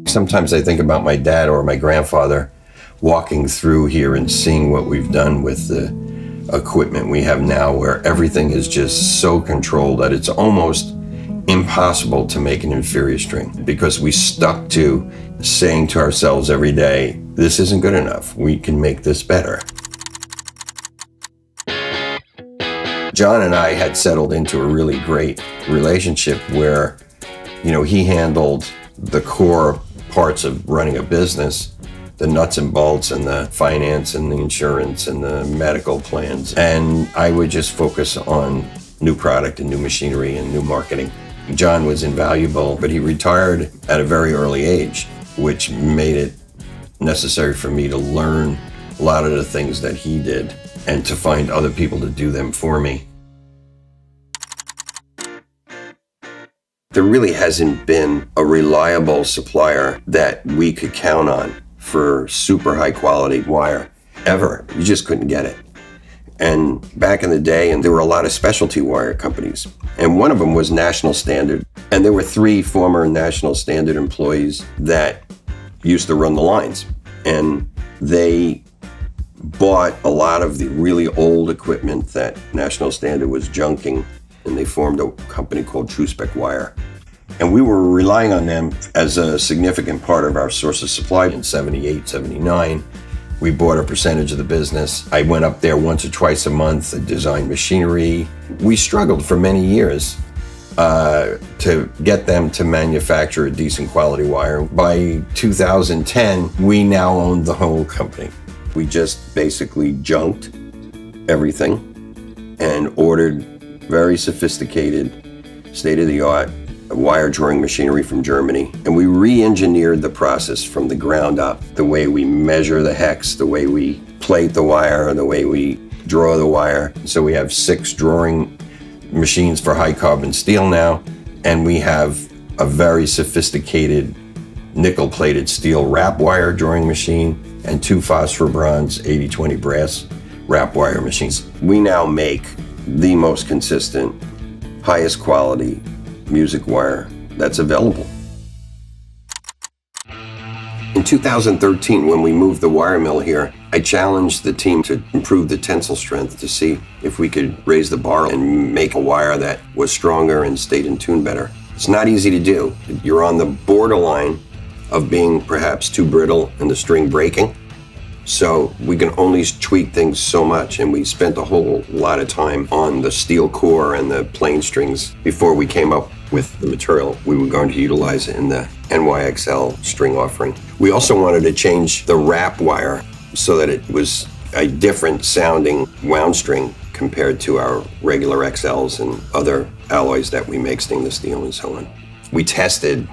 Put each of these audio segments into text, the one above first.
Sometimes I think about my dad or my grandfather walking through here and seeing what we've done with the equipment we have now, where everything is just so controlled that it's almost impossible to make an inferior string, because we stuck to saying to ourselves every day, this isn't good enough, we can make this better. John and I had settled into a really great relationship where, he handled the core parts of running a business, the nuts and bolts and the finance and the insurance and the medical plans. And I would just focus on new product and new machinery and new marketing. John was invaluable, but he retired at a very early age, which made it necessary for me to learn a lot of the things that he did and to find other people to do them for me. There really hasn't been a reliable supplier that we could count on for super high quality wire ever. You just couldn't get it. And back in the day, and there were a lot of specialty wire companies, and one of them was National Standard. And there were 3 former National Standard employees that used to run the lines. And they bought a lot of the really old equipment that National Standard was junking, and they formed a company called True Spec Wire. And we were relying on them as a significant part of our source of supply. In 78, 79, we bought a percentage of the business. I went up there once or twice a month and designed machinery. We struggled for many years to get them to manufacture a decent quality wire. By 2010, we now owned the whole company. We just basically junked everything and ordered very sophisticated, state-of-the-art wire drawing machinery from Germany. And we re-engineered the process from the ground up. The way we measure the hex, the way we plate the wire, the way we draw the wire. So we have 6 drawing machines for high carbon steel now, and we have a very sophisticated nickel-plated steel wrap wire drawing machine and 2 phosphor bronze 80/20 brass wrap wire machines. We now make the most consistent, highest quality music wire that's available. In 2013, when we moved the wire mill here, I challenged the team to improve the tensile strength to see if we could raise the bar and make a wire that was stronger and stayed in tune better. It's not easy to do. You're on the borderline of being perhaps too brittle and the string breaking. So we can only tweak things so much, and we spent a whole lot of time on the steel core and the plain strings before we came up with the material we were going to utilize in the NYXL string offering. We also wanted to change the wrap wire so that it was a different sounding wound string compared to our regular XLs and other alloys that we make, stainless steel and so on. We tested,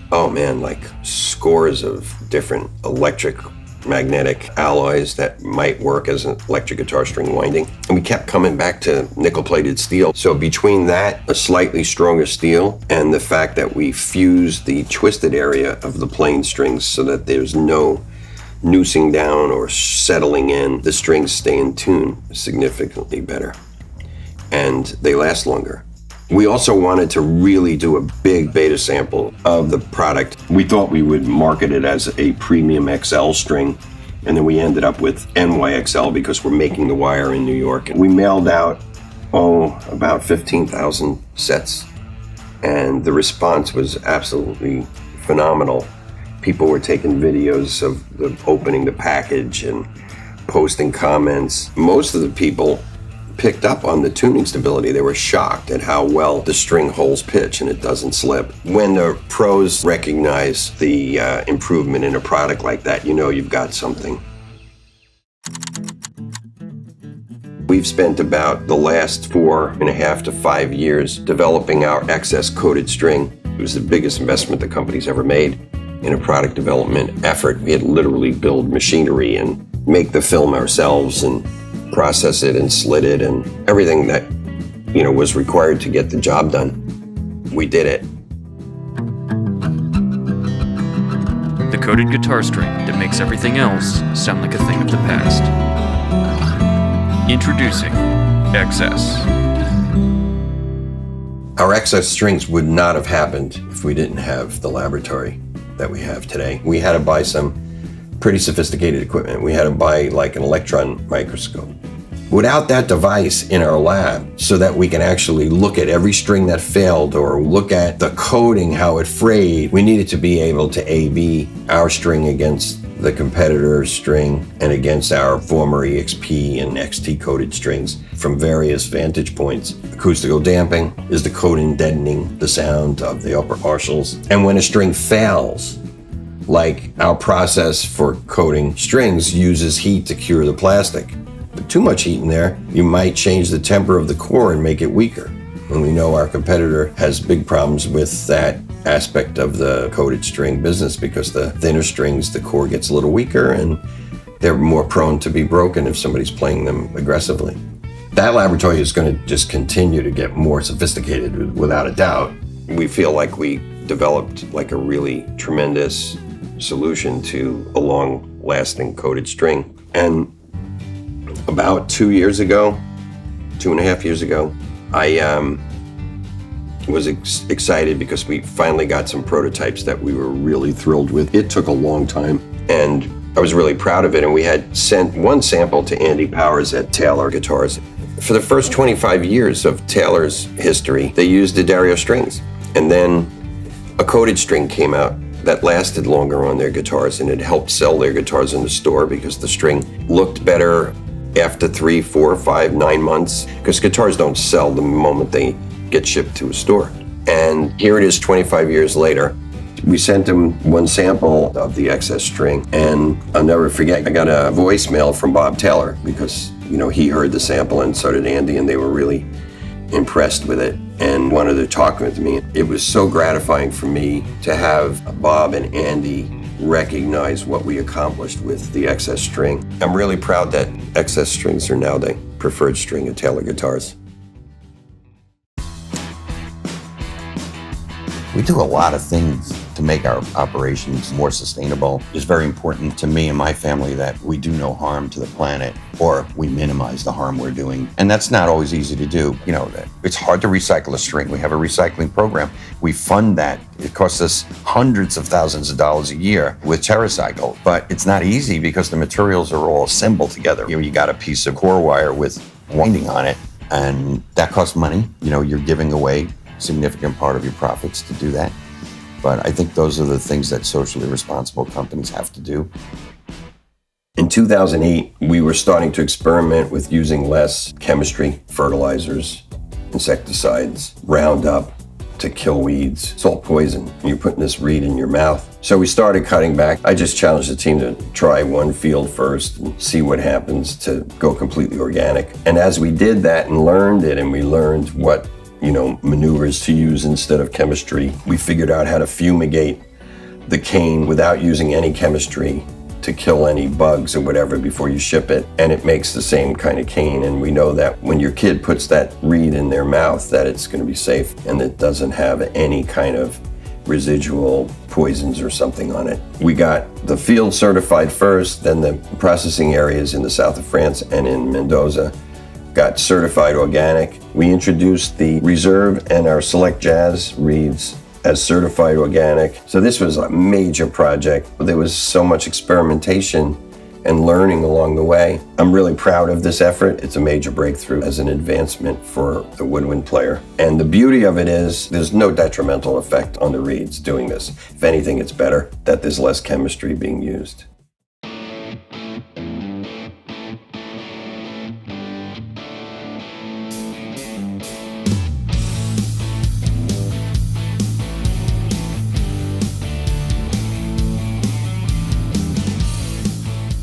like scores of different electric magnetic alloys that might work as an electric guitar string winding. And we kept coming back to nickel-plated steel. So between that, a slightly stronger steel, and the fact that we fused the twisted area of the plain strings so that there's no noosing down or settling in, the strings stay in tune significantly better. And they last longer. We also wanted to really do a big beta sample of the product. We thought we would market it as a premium XL string, and then we ended up with NYXL because we're making the wire in New York. We mailed out, about 15,000 sets, and the response was absolutely phenomenal. People were taking videos of opening the package and posting comments. Most of the people picked up on the tuning stability. They were shocked at how well the string holds pitch and it doesn't slip. When the pros recognize the improvement in a product like that, you've got something. We've spent about the last 4.5 to 5 years developing our XS coated string. It was the biggest investment the company's ever made in a product development effort. We had to literally build machinery and make the film ourselves and process it and slit it and everything that, was required to get the job done. We did it. The coated guitar string that makes everything else sound like a thing of the past. Introducing XS. Our XS strings would not have happened if we didn't have the laboratory. that we have today. We had to buy some pretty sophisticated equipment. We had to buy like an electron microscope. Without that device in our lab, so that we can actually look at every string that failed or look at the coding, how it frayed, we needed to be able to A/B our string against the competitor's string and against our former EXP and XT coded strings from various vantage points. Acoustical damping is the coding deadening the sound of the upper partials. And when a string fails, like our process for coating strings uses heat to cure the plastic. But too much heat in there, you might change the temper of the core and make it weaker. And we know our competitor has big problems with that aspect of the coated string business because the thinner strings, the core gets a little weaker and they're more prone to be broken if somebody's playing them aggressively. That laboratory is going to just continue to get more sophisticated without a doubt. We feel like we developed like a really tremendous solution to a long-lasting coated string. And about 2.5 years ago, I was excited because we finally got some prototypes that we were really thrilled with. It took a long time, and I was really proud of it. And we had sent one sample to Andy Powers at Taylor Guitars. For the first 25 years of Taylor's history, they used D'Addario strings. And then a coated string came out that lasted longer on their guitars, and it helped sell their guitars in the store because the string looked better after 3, 4, 5, 9 months, because guitars don't sell the moment they get shipped to a store. And here it is 25 years later. We sent him one sample of the excess string, and I'll never forget, I got a voicemail from Bob Taylor because, he heard the sample and so did Andy, and they were really impressed with it and wanted to talk with me. It was so gratifying for me to have Bob and Andy recognize what we accomplished with the excess string. I'm really proud that excess strings are now the preferred string at Taylor Guitars. We do a lot of things to make our operations more sustainable. It's very important to me and my family that we do no harm to the planet, or we minimize the harm we're doing. And that's not always easy to do. It's hard to recycle a string. We have a recycling program. We fund that. It costs us hundreds of thousands of dollars a year with TerraCycle, but it's not easy because the materials are all assembled together. You got a piece of core wire with winding on it, and that costs money. You're giving away significant part of your profits to do that. But I think those are the things that socially responsible companies have to do. In 2008, we were starting to experiment with using less chemistry, fertilizers, insecticides, Roundup to kill weeds. It's all poison. You're putting this reed in your mouth. So we started cutting back. I just challenged the team to try one field first and see what happens, to go completely organic. And as we did that and learned it, and we learned what maneuvers to use instead of chemistry, we figured out how to fumigate the cane without using any chemistry to kill any bugs or whatever before you ship it. And it makes the same kind of cane. And we know that when your kid puts that reed in their mouth, that it's going to be safe and it doesn't have any kind of residual poisons or something on it. We got the field certified first, then the processing areas in the south of France and in Mendoza got certified organic. We introduced the Reserve and our Select Jazz reeds as certified organic. So this was a major project. There was so much experimentation and learning along the way. I'm really proud of this effort. It's a major breakthrough as an advancement for the woodwind player. And the beauty of it is there's no detrimental effect on the reeds doing this. If anything, it's better that there's less chemistry being used.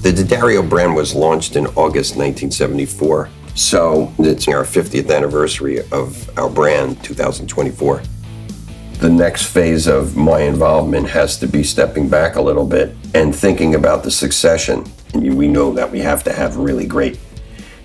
The D'Addario brand was launched in August 1974, so it's our 50th anniversary of our brand, 2024. The next phase of my involvement has to be stepping back a little bit and thinking about the succession. And we know that we have to have really great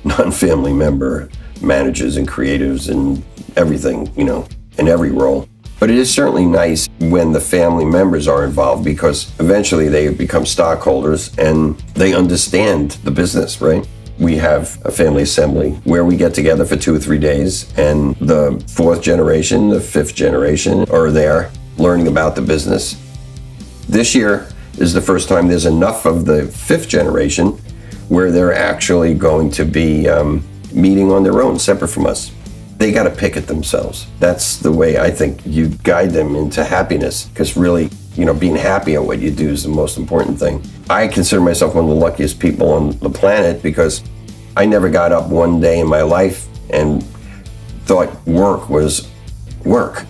non-family member managers and creatives and everything, in every role. But it is certainly nice when the family members are involved because eventually they become stockholders and they understand the business, right? We have a family assembly where we get together for 2 or 3 days, and the 4th generation, the 5th generation are there learning about the business. This year is the first time there's enough of the fifth generation where they're actually going to be meeting on their own, separate from us. They got to pick it themselves. That's the way I think you guide them into happiness, because really, being happy at what you do is the most important thing. I consider myself one of the luckiest people on the planet because I never got up one day in my life and thought work was work.